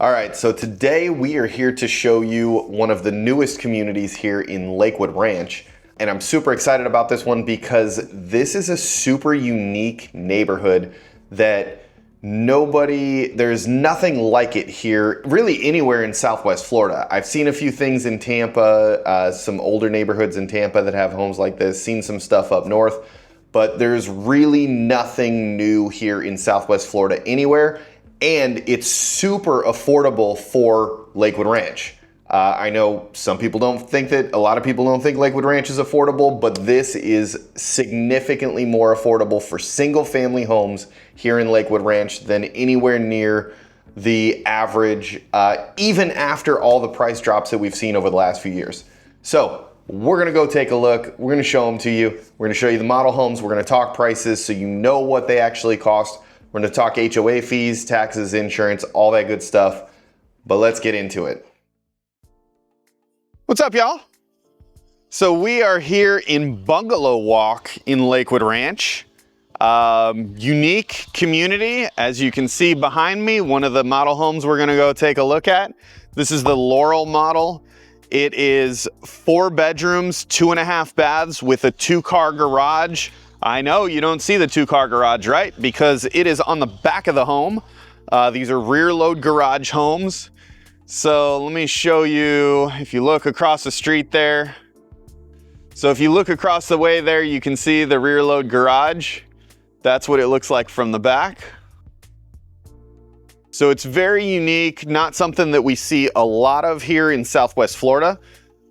All right, so today we are here to show you one of the newest communities here in Lakewood Ranch. And I'm super excited about this one because this is a super unique neighborhood that there's nothing like it here, really anywhere in Southwest Florida. I've seen a few things in Tampa, some older neighborhoods in Tampa that have homes like this, seen some stuff up north, but there's really nothing new here in Southwest Florida anywhere. And it's super affordable for Lakewood Ranch. I know some people don't think that, a lot of people don't think Lakewood Ranch is affordable, but this is significantly more affordable for single family homes here in Lakewood Ranch than anywhere near the average, even after all the price drops that we've seen over the last few years. So we're gonna go take a look. We're gonna show them to you. We're gonna show you the model homes. We're gonna talk prices so you know what they actually cost. We're gonna talk HOA fees, taxes, insurance, all that good stuff, but let's get into it. What's up, y'all? So we are here in Bungalow Walk in Lakewood Ranch. Unique community. As you can see behind me, one of the model homes we're gonna go take a look at. This is the Laurel model. It is 4 bedrooms, 2.5 baths with a 2-car garage. I know you don't see the 2-car garage, right? Because it is on the back of the home. These are rear load garage homes. So let me show you, if you look across the street there. So if you look across the way there, you can see the rear load garage. That's what it looks like from the back. So it's very unique, not something that we see a lot of here in Southwest Florida.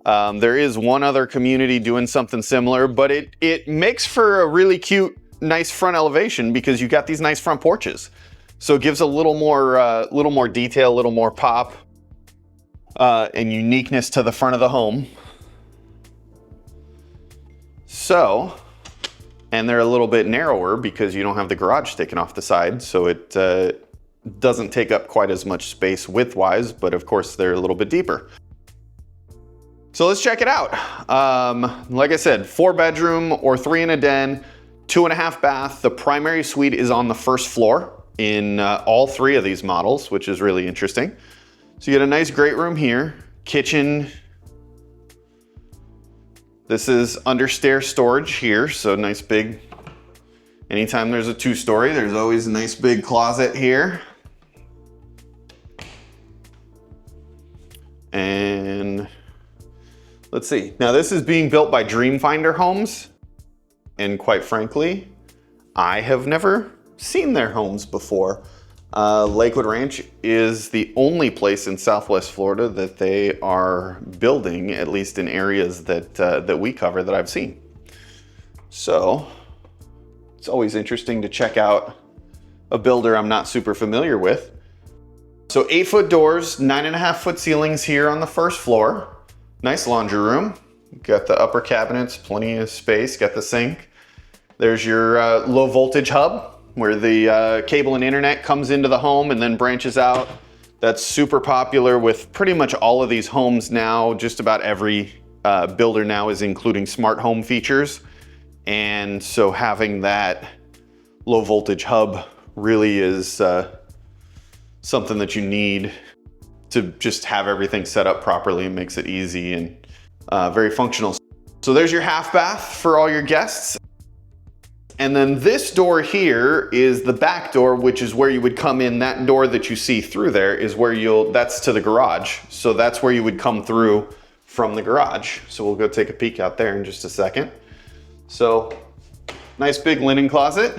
There is one other community doing something similar, but it makes for a really cute, nice front elevation because you got these nice front porches. So it gives a little more detail, a little more pop, and uniqueness to the front of the home. So, and they're a little bit narrower because you don't have the garage sticking off the side, so it doesn't take up quite as much space width-wise, but of course they're a little bit deeper. So let's check it out. Like I said, 4 bedroom or 3 in a den, 2.5 bath. The primary suite is on the first floor in all 3 of these models, which is really interesting. So you get a nice great room here, kitchen. This is under stair storage here, so nice big, anytime there's a 2-story, there's always a nice big closet here. And let's see. Now this is being built by Dreamfinder Homes. And quite frankly, I have never seen their homes before. Lakewood Ranch is the only place in Southwest Florida that they are building, at least in areas that we cover that I've seen. So it's always interesting to check out a builder I'm not super familiar with. So 8-foot doors, 9.5-foot ceilings here on the first floor. Nice laundry room. Got the upper cabinets, plenty of space, got the sink. There's your low voltage hub where the cable and internet comes into the home and then branches out. That's super popular with pretty much all of these homes now. Just about every builder now is including smart home features. And so having that low voltage hub really is something that you need to just have everything set up properly. It makes it easy and very functional. So there's your half bath for all your guests. And then this door here is the back door, which is where you would come in. That door that you see through there is where that's to the garage. So that's where you would come through from the garage. So we'll go take a peek out there in just a second. So nice big linen closet.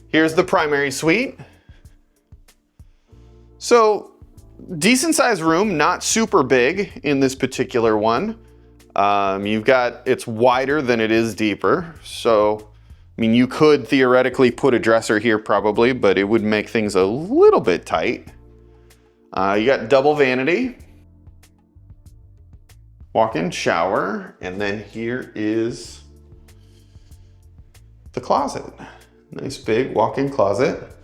Here's the primary suite. So decent sized room, not super big in this particular one. It's wider than it is deeper. So, I mean, you could theoretically put a dresser here probably, but it would make things a little bit tight. You got double vanity, walk-in shower, and then here is the closet. Nice big walk-in closet.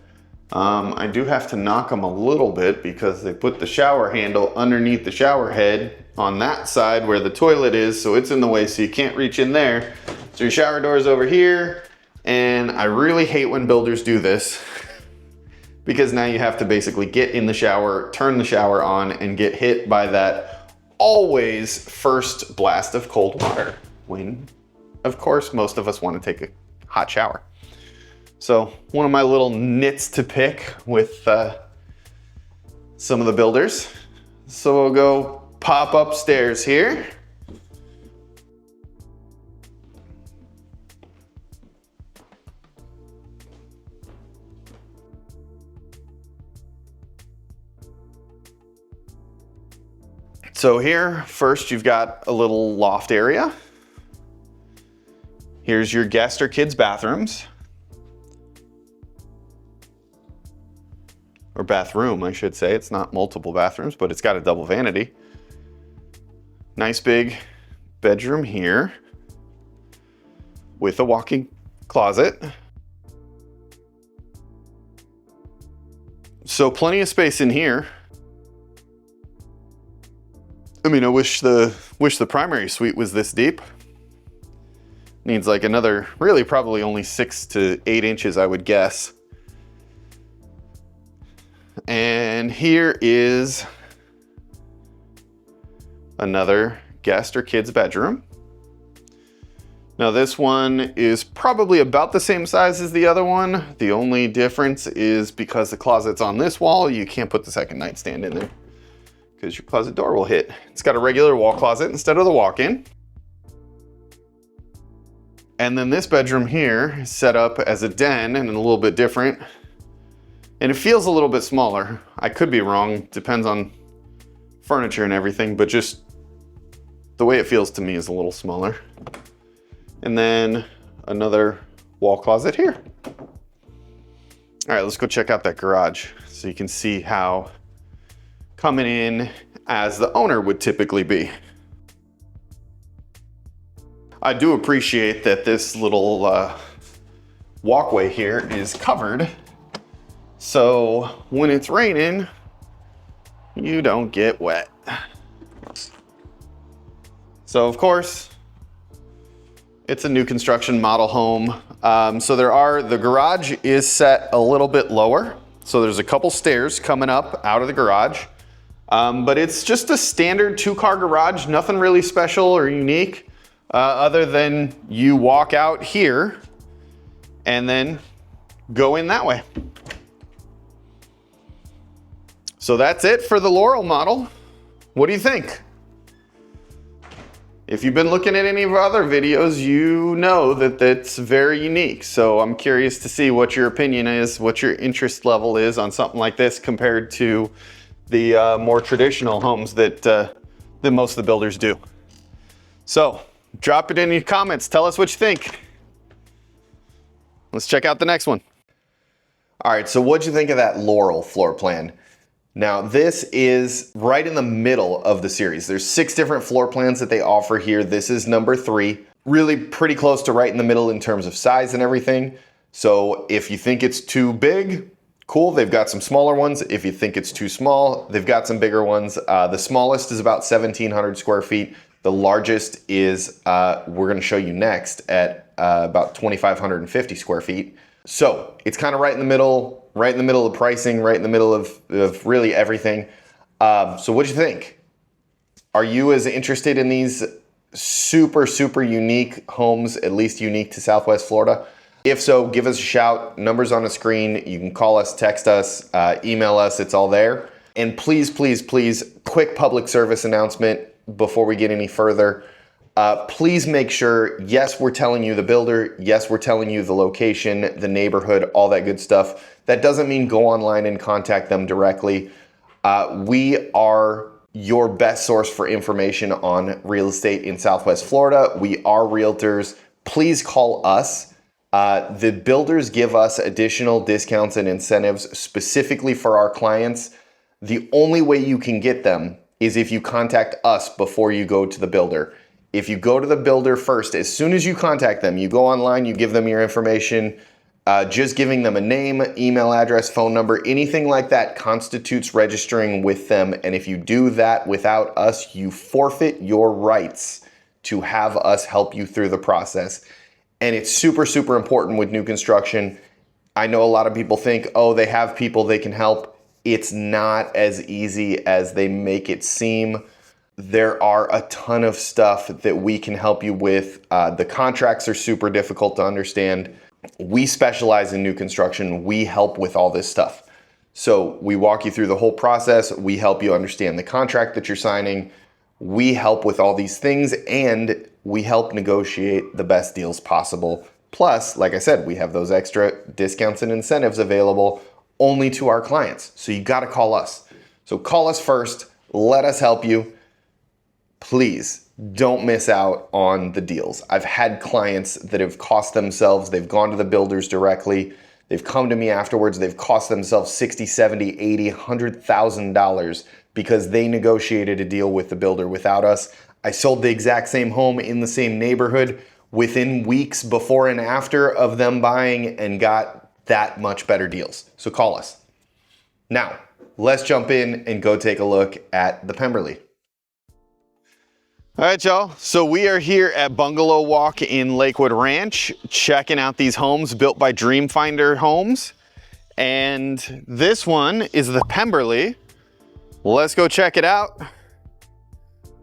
I do have to knock them a little bit because they put the shower handle underneath the shower head on that side where the toilet is, so it's in the way, so you can't reach in there. So your shower door is over here, and I really hate when builders do this. because now you have to basically get in the shower, turn the shower on, and get hit by that always first blast of cold water when, of course, most of us want to take a hot shower. So one of my little nits to pick with some of the builders. So we'll go pop upstairs here. So here, first you've got a little loft area. Here's your guest or kids' bathrooms. Or bathroom, I should say. It's not multiple bathrooms, but it's got a double vanity. Nice big bedroom here with a walk-in closet. So plenty of space in here. I mean, I wish the primary suite was this deep. Needs like another, really probably only 6 to 8 inches, I would guess. And here is another guest or kid's bedroom. Now this one is probably about the same size as the other one. The only difference is because the closet's on this wall, you can't put the second nightstand in there because your closet door will hit. It's got a regular wall closet instead of the walk-in. And then this bedroom here is set up as a den and a little bit different. And it feels a little bit smaller. I could be wrong, depends on furniture and everything, but just the way it feels to me is a little smaller. And then another wall closet here. All right, let's go check out that garage so you can see how coming in as the owner would typically be. I do appreciate that this little walkway here is covered, so when it's raining, you don't get wet. So of course, it's a new construction model home. So the garage is set a little bit lower. So there's a couple stairs coming up out of the garage. But it's just a standard 2-car garage, nothing really special or unique, other than you walk out here and then go in that way. So that's it for the Laurel model. What do you think? If you've been looking at any of our other videos, you know that that's very unique. So I'm curious to see what your opinion is, what your interest level is on something like this compared to the more traditional homes that most of the builders do. So drop it in your comments. Tell us what you think. Let's check out the next one. All right, so what'd you think of that Laurel floor plan? Now this is right in the middle of the series. There's 6 different floor plans that they offer here. This is number 3, really pretty close to right in the middle in terms of size and everything. So if you think it's too big, cool, they've got some smaller ones. If you think it's too small, they've got some bigger ones. The smallest is about 1,700 square feet. The largest is, we're gonna show you next, at about 2,550 square feet. So it's kind of right in the middle of pricing, right in the middle of really everything. So what'd you think? Are you as interested in these super, super unique homes, at least unique to Southwest Florida? If so, give us a shout. Numbers on the screen. You can call us, text us, email us. It's all there. And please, please, please, quick public service announcement before we get any further. Please make sure, yes, we're telling you the builder. Yes, we're telling you the location, the neighborhood, all that good stuff. That doesn't mean go online and contact them directly. We are your best source for information on real estate in Southwest Florida. We are realtors. Please call us. The builders give us additional discounts and incentives specifically for our clients. The only way you can get them is if you contact us before you go to the builder. If you go to the builder first, as soon as you contact them, you go online, you give them your information, just giving them a name, email address, phone number, anything like that constitutes registering with them. And if you do that without us, you forfeit your rights to have us help you through the process. And it's super, super important with new construction. I know a lot of people think, oh, they have people they can help. It's not as easy as they make it seem. There are a ton of stuff that we can help you with. The contracts are super difficult to understand. We specialize in new construction. We help with all this stuff. So we walk you through the whole process. We help you understand the contract that you're signing. We help with all these things, and we help negotiate the best deals possible. Plus, like I said, we have those extra discounts and incentives available only to our clients. So you got to call us. So call us first. Let us help you. Please don't miss out on the deals. I've had clients that have cost themselves, they've gone to the builders directly, they've come to me afterwards, they've cost themselves $60, $70, $80, $100,000 because they negotiated a deal with the builder without us. I sold the exact same home in the same neighborhood within weeks before and after of them buying and got that much better deals. So call us. Now, let's jump in and go take a look at the Pemberley. All right, y'all. So we are here at Bungalow Walk in Lakewood Ranch, checking out these homes built by Dreamfinder Homes. And this one is the Pemberley. Let's go check it out.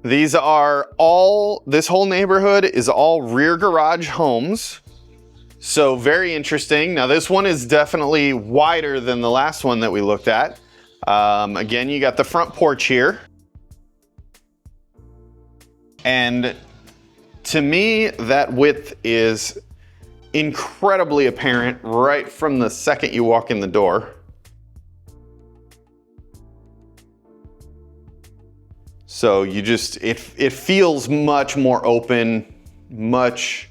These are all, this whole neighborhood is all rear garage homes. So very interesting. Now this one is definitely wider than the last one that we looked at. Again, you got the front porch here. And to me, that width is incredibly apparent right from the second you walk in the door. So you just, it feels much more open, much,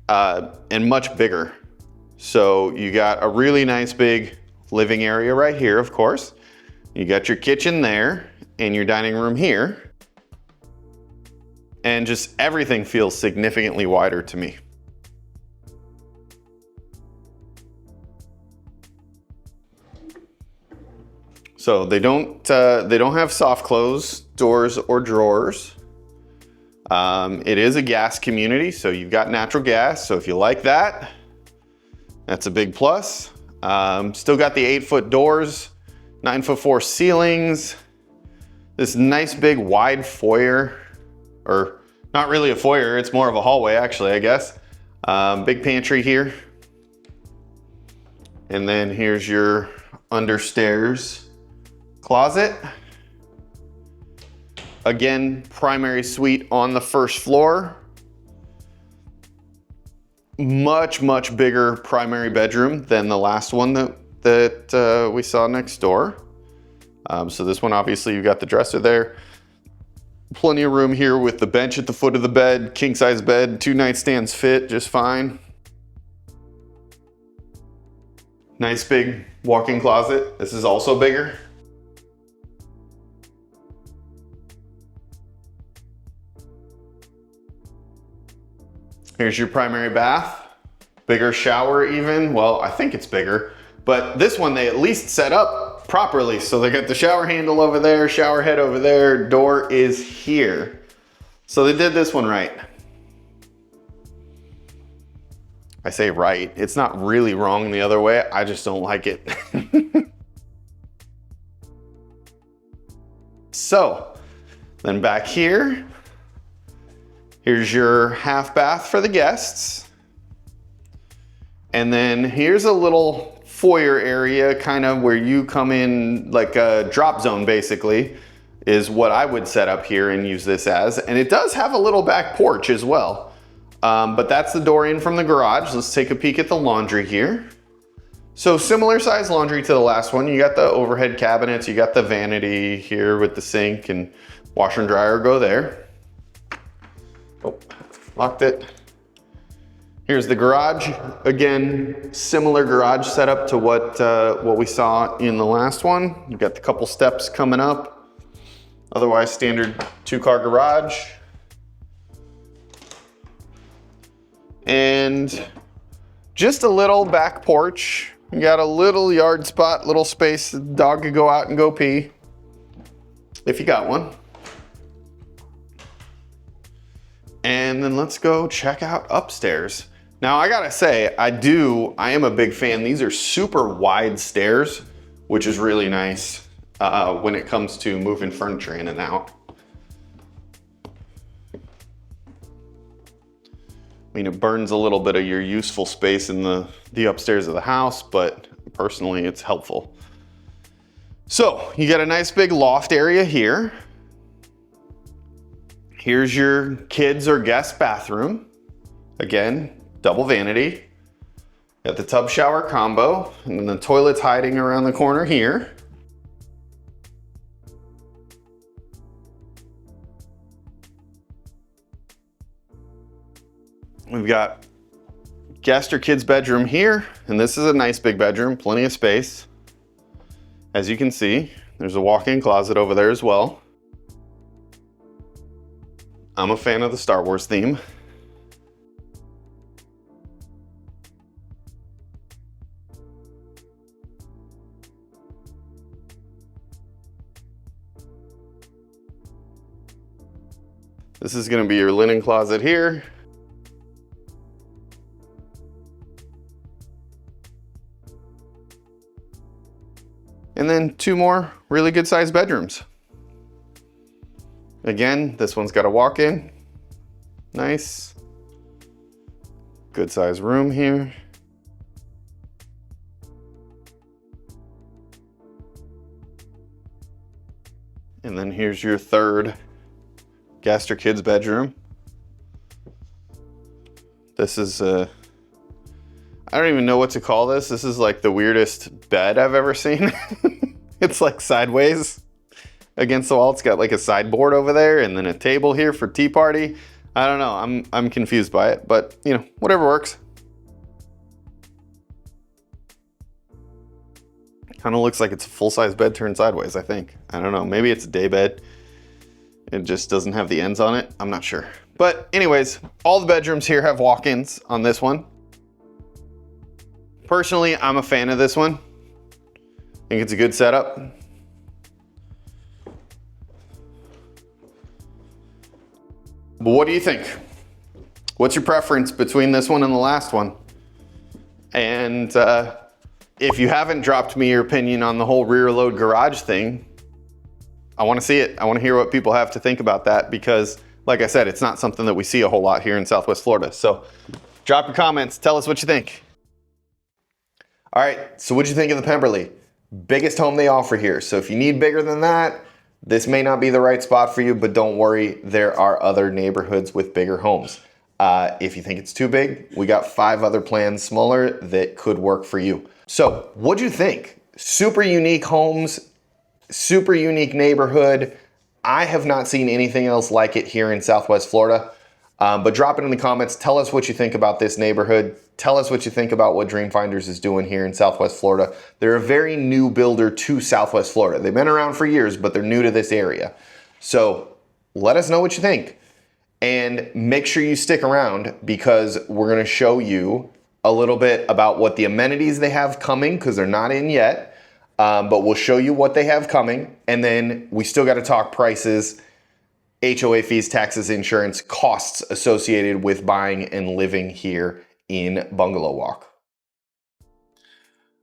and much bigger. So you got a really nice big living area right here, of course. You got your kitchen there and your dining room here. And just everything feels significantly wider to me. So they don't have soft close doors or drawers. It is a gas community, so you've got natural gas. So if you like that, that's a big plus. Still got the 8-foot doors, 9'4" ceilings, this nice big wide foyer. Or not really a foyer, it's more of a hallway actually, I guess. Big pantry here. And then here's your understairs closet. Again, primary suite on the first floor. Much, much bigger primary bedroom than the last one that we saw next door. So this one, obviously you've got the dresser there. Plenty of room here with the bench at the foot of the bed, king size bed, 2 nightstands fit just fine. Nice big walk-in closet. This is also bigger. Here's your primary bath. Bigger shower even. Well, I think it's bigger, but this one they at least set up properly. So they got the shower handle over there, shower head over there, door is here. So they did this one right. I say right, it's not really wrong the other way, I just don't like it. So, then back here, here's your half bath for the guests. And then here's a little foyer area, kind of where you come in, like a drop zone basically, is what I would set up here and use this as. And it does have a little back porch as well. But that's the door in from the garage. Let's take a peek at the laundry here. So similar size laundry to the last one. You got the overhead cabinets, you got the vanity here with the sink, and washer and dryer go there. Oh, locked it. Here's the garage. Again, similar garage setup to what we saw in the last one. You've got the couple steps coming up. Otherwise, standard 2-car garage. And just a little back porch. You got a little yard spot, little space the dog could go out and go pee, if you got one. And then let's go check out upstairs. Now I gotta say, I am a big fan. These are super wide stairs, which is really nice when it comes to moving furniture in and out. I mean, it burns a little bit of your useful space in the upstairs of the house, but personally it's helpful. So you got a nice big loft area here. Here's your kids or guest bathroom. Again, double vanity. Got the tub shower combo, and then the toilet's hiding around the corner here. We've got guest or kids bedroom here, and this is a nice big bedroom, plenty of space. As you can see, there's a walk-in closet over there as well. I'm a fan of the Star Wars theme. This is going to be your linen closet here. And then two more really good sized bedrooms. Again, this one's got a walk-in. Nice. Good sized room here. And then here's your third guest or kids bedroom. This is I don't even know what to call this. This is like the weirdest bed I've ever seen. It's like sideways against the wall. It's got like a sideboard over there and then a table here for tea party. I don't know, I'm confused by it, but you know, whatever works. Kind of looks like it's a full-size bed turned sideways, I think. I don't know, maybe it's a day bed. It just doesn't have the ends on it. I'm not sure. But anyways, all the bedrooms here have walk-ins on this one. Personally, I'm a fan of this one. I think it's a good setup. But what do you think? What's your preference between this one and the last one? And if you haven't dropped me your opinion on the whole rear load garage thing, I want to see it. I want to hear what people have to think about that because, like I said, it's not something that we see a whole lot here in Southwest Florida. So drop your comments. Tell us what you think. All right, so what'd you think of the Pemberley? Biggest home they offer here. So if you need bigger than that, this may not be the right spot for you, but don't worry, there are other neighborhoods with bigger homes. If you think it's too big, we got 5 other plans smaller that could work for you. So what'd you think? Super unique homes, super unique neighborhood. I have not seen anything else like it here in Southwest Florida. But drop it in the comments. Tell us what you think about this neighborhood. Tell us what you think about what Dreamfinders is doing here in Southwest Florida. They're a very new builder to Southwest Florida. They've been around for years, but they're new to this area. So let us know what you think. And make sure you stick around because we're going to show you a little bit about what the amenities they have coming because they're not in yet. But we'll show you what they have coming. And then we still got to talk prices, HOA fees, taxes, insurance, costs associated with buying and living here in Bungalow Walk.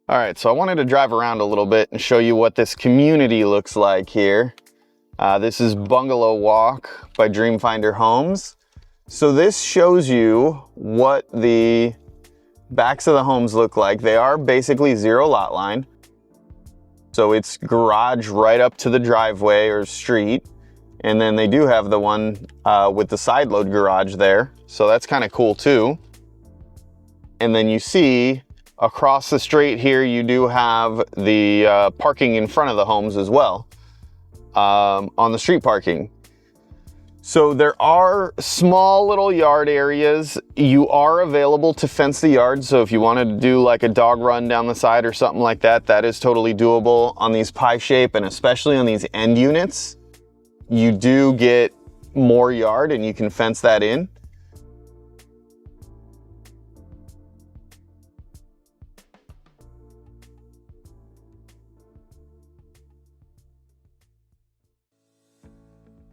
All right, so I wanted to drive around a little bit and show you what this community looks like here. This is Bungalow Walk by Dreamfinder Homes. So this shows you what the backs of the homes look like. They are basically zero lot line. So it's garage right up to the driveway or street. And then they do have the one with the side load garage there. So that's kind of cool too. And then you see across the street here, you do have the parking in front of the homes as well on the street parking. So there are small little yard areas. You are available to fence the yard. So if you wanted to do like a dog run down the side or something like that, that is totally doable on these pie shape and especially on these end units. You do get more yard and you can fence that in.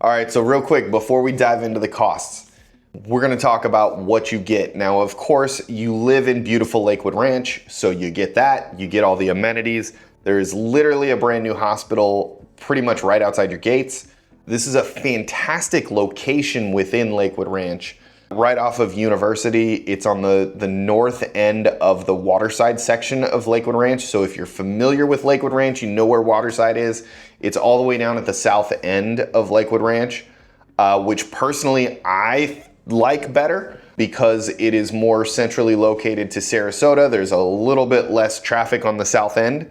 All right, so real quick, before we dive into the costs, we're gonna talk about what you get. Now, of course, you live in beautiful Lakewood Ranch, so you get that, you get all the amenities. There is literally a brand new hospital pretty much right outside your gates. This is a fantastic location within Lakewood Ranch, right off of University. It's on the north end of the Waterside section of Lakewood Ranch. So if you're familiar with Lakewood Ranch, you know where Waterside is. It's all the way down at the south end of Lakewood Ranch, which personally I like better because it is more centrally located to Sarasota. There's a little bit less traffic on the south end.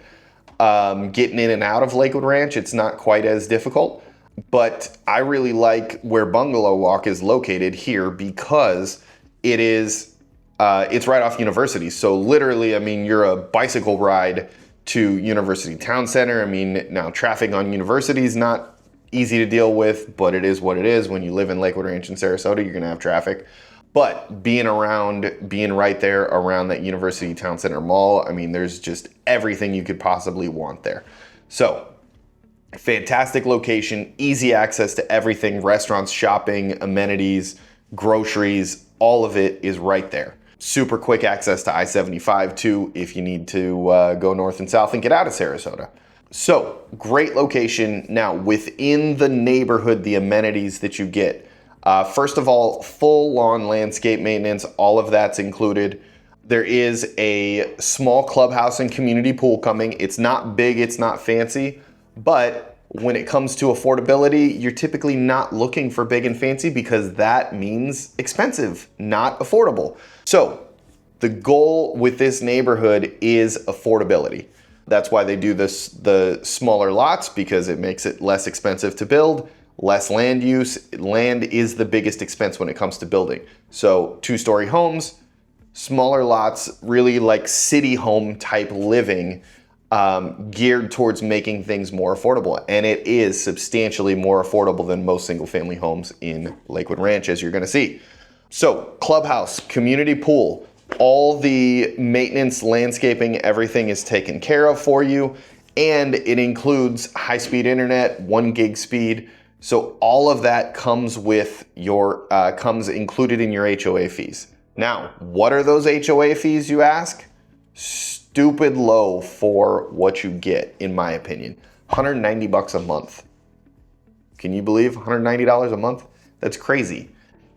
Getting in and out of Lakewood Ranch, it's not quite as difficult. But I really like where Bungalow Walk is located here because it is, it's right off University. So literally, I mean, you're a bicycle ride to University Town Center. I mean, now traffic on University is not easy to deal with, but it is what it is. When you live in Lakewood Ranch in Sarasota, you're gonna have traffic. But being right there around that University Town Center Mall, I mean, there's just everything you could possibly want there. So, fantastic location, easy access to everything, restaurants, shopping, amenities, groceries, all of it is right there. Super quick access to I-75 too if you need to go north and south and get out of Sarasota. So, great location. Now, within the neighborhood, the amenities that you get. First of all, full lawn landscape maintenance, all of that's included. There is a small clubhouse and community pool coming. It's not big, it's not fancy, but when it comes to affordability, you're typically not looking for big and fancy because that means expensive, not affordable. So the goal with this neighborhood is affordability. That's why they do the smaller lots, because it makes it less expensive to build. Less land use. Land is the biggest expense when it comes to building. So 2-story homes, smaller lots, really like city home type living, geared towards making things more affordable. And it is substantially more affordable than most single family homes in Lakewood Ranch, as you're gonna see. So clubhouse, community pool, all the maintenance, landscaping, everything is taken care of for you. And it includes high-speed internet, 1 gig speed. So all of that comes with comes included in your HOA fees. Now, what are those HOA fees, you ask? Stupid low for what you get, in my opinion. $190 a month. Can you believe $190 a month? That's crazy.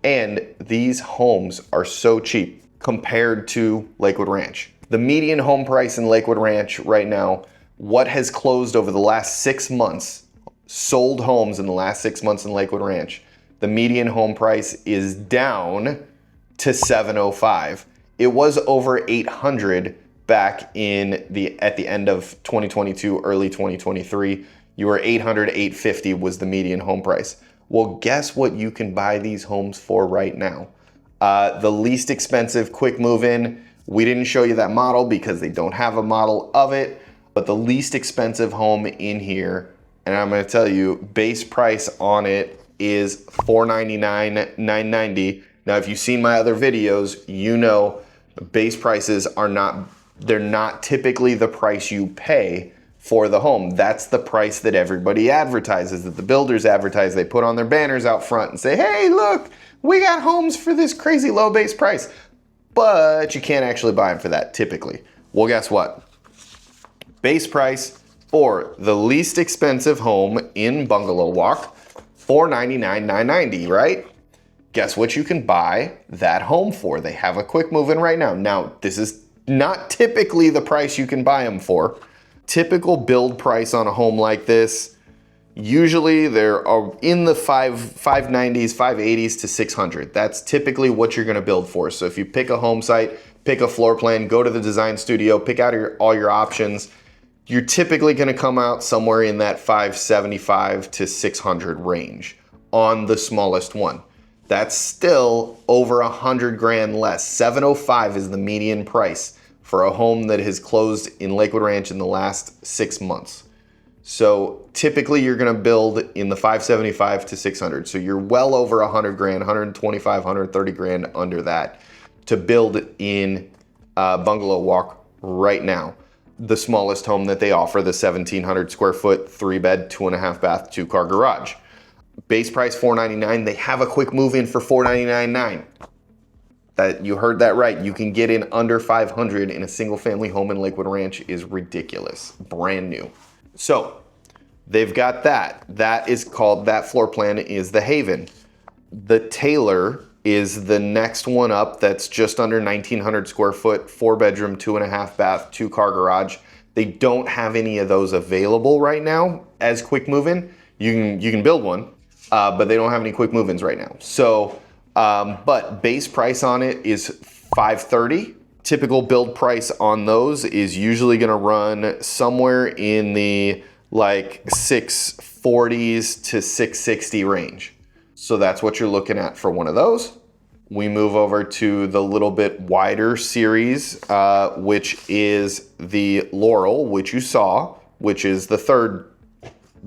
And these homes are so cheap compared to Lakewood Ranch. The median home price in Lakewood Ranch right now, what has closed over the last 6 months, sold homes in the last 6 months in Lakewood Ranch, the median home price is down to $705. It was over $800 back at the end of 2022, early 2023. You were $800, $850 was the median home price. Well, guess what you can buy these homes for right now? The least expensive quick move-in, we didn't show you that model because they don't have a model of it, but the least expensive home in here, and I'm gonna tell you, base price on it is $499, $990. Now, if you've seen my other videos, you know base prices they're not typically the price you pay for the home. That's the price that everybody advertises, that the builders advertise. They put on their banners out front and say, hey, look, we got homes for this crazy low base price. But you can't actually buy them for that typically. Well, guess what? Base price for the least expensive home in Bungalow Walk, $499, $990, right? Guess what you can buy that home for? They have a quick move-in right now. Now, this is not typically the price you can buy them for. Typical build price on a home like this, usually they're in the 590s, 580s to 600. That's typically what you're gonna build for. So if you pick a home site, pick a floor plan, go to the design studio, pick out all your options, you're typically gonna come out somewhere in that 575 to 600 range on the smallest one. That's still over 100 grand less. 705 is the median price for a home that has closed in Lakewood Ranch in the last 6 months. So typically you're gonna build in the 575 to 600. So you're well over 100 grand, 125, 130 grand under that to build in Bungalow Walk right now. The smallest home that they offer, the 1,700 square foot, 3-bed, 2.5 bath, 2-car garage. Base price $499,000. They have a quick move in for $499,900. That, you heard that right. You can get in under $500 in a single family home in Lakewood Ranch is ridiculous. Brand new. So they've got that. That is called, that floor plan is the Haven. The Taylor is the next one up. That's just under 1,900 square foot, 4-bedroom, 2.5 bath, 2-car garage. They don't have any of those available right now as quick move-in. You can build one, but they don't have any quick move-ins right now. So, but base price on it is $530,000. Typical build price on those is usually gonna run somewhere in the like $640s to $660 range. So that's what you're looking at for one of those. We move over to the little bit wider series, which is the Laurel, which you saw, which is the third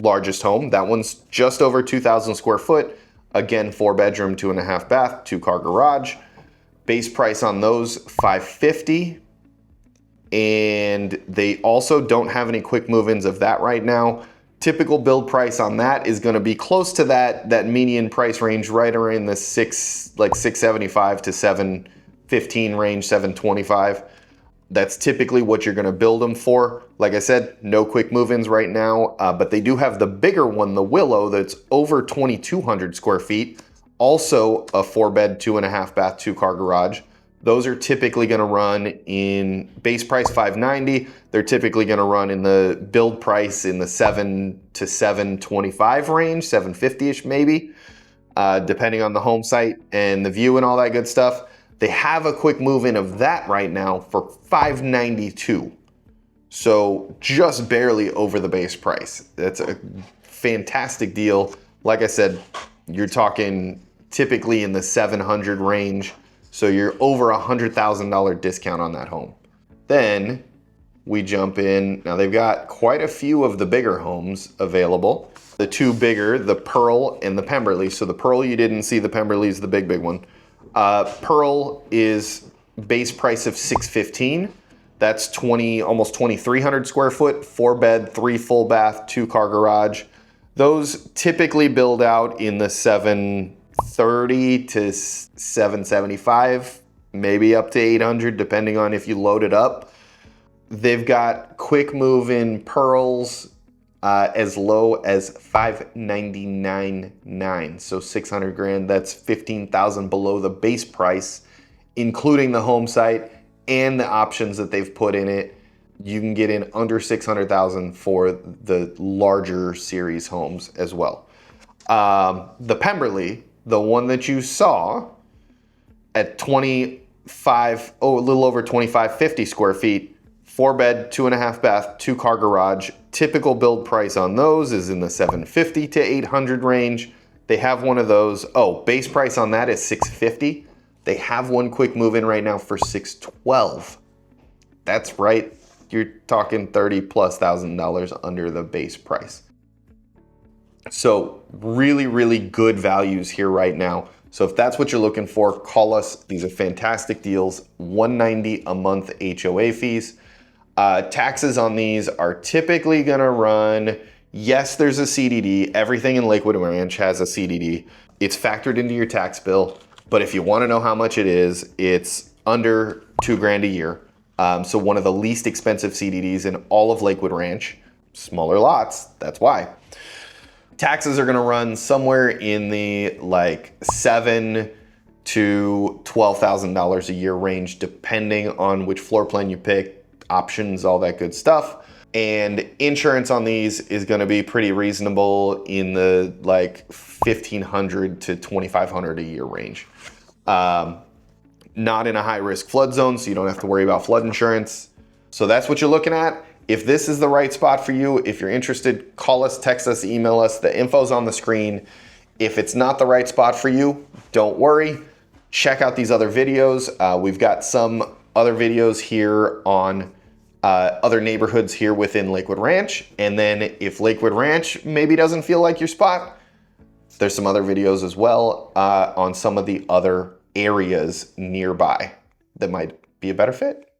largest home. That one's just over 2,000 square foot. Again, 4-bedroom, 2.5 bath, 2-car garage. Base price on those, $550,000. And they also don't have any quick move-ins of that right now. Typical build price on that is gonna be close to that median price range, right around the $675 to $715 range, $725. That's typically what you're gonna build them for. Like I said, no quick move-ins right now, but they do have the bigger one, the Willow, that's over 2,200 square feet. Also a 4-bed, 2.5 bath, 2-car garage. Those are typically gonna run in base price $590,000. They're typically gonna run in the build price in the $7 to $725 range, $750-ish maybe, depending on the home site and the view and all that good stuff. They have a quick move-in of that right now for $592,000. So just barely over the base price. That's a fantastic deal. Like I said, you're talking typically in the $700 range. So you're over $100,000 discount on that home. Then we jump in. Now they've got quite a few of the bigger homes available. The two bigger, the Pearl and the Pemberley. So the Pearl, you didn't see, the Pemberley is the big one. Pearl is base price of $615,000. That's almost 2,300 square foot, 4-bed, 3 full bath, 2-car garage. Those typically build out in the $730 to $775, maybe up to $800, depending on if you load it up. They've got quick move-in Pearls as low as $599,900, so $600,000. That's $15,000 below the base price, including the home site and the options that they've put in it. You can get in under $600,000 for the larger series homes as well. The Pemberley, the one that you saw at a little over 2,550 square feet, 4-bed, 2.5 bath, 2-car garage. Typical build price on those is in the $750 to $800 range. They have one of those. Oh, base price on that is $650. They have one quick move-in right now for $612. That's right. You're talking $30,000+ under the base price. So really, really good values here right now. So if that's what you're looking for, call us. These are fantastic deals. $190 a month HOA fees. Taxes on these are typically gonna run, yes, there's a CDD. Everything in Lakewood Ranch has a CDD. It's factored into your tax bill. But if you wanna know how much it is, it's under $2,000 a year. So one of the least expensive CDDs in all of Lakewood Ranch. Smaller lots, that's why. Taxes are gonna run somewhere in the like $7,000 to $12,000 a year range, depending on which floor plan you pick, options, all that good stuff. And insurance on these is gonna be pretty reasonable in the like $1,500 to $2,500 a year range. Not in a high risk flood zone, so you don't have to worry about flood insurance. So that's what you're looking at. If this is the right spot for you, if you're interested, call us, text us, email us. The info's on the screen. If it's not the right spot for you, don't worry. Check out these other videos. We've got some other videos here on other neighborhoods here within Lakewood Ranch. And then if Lakewood Ranch maybe doesn't feel like your spot, there's some other videos as well on some of the other areas nearby that might be a better fit.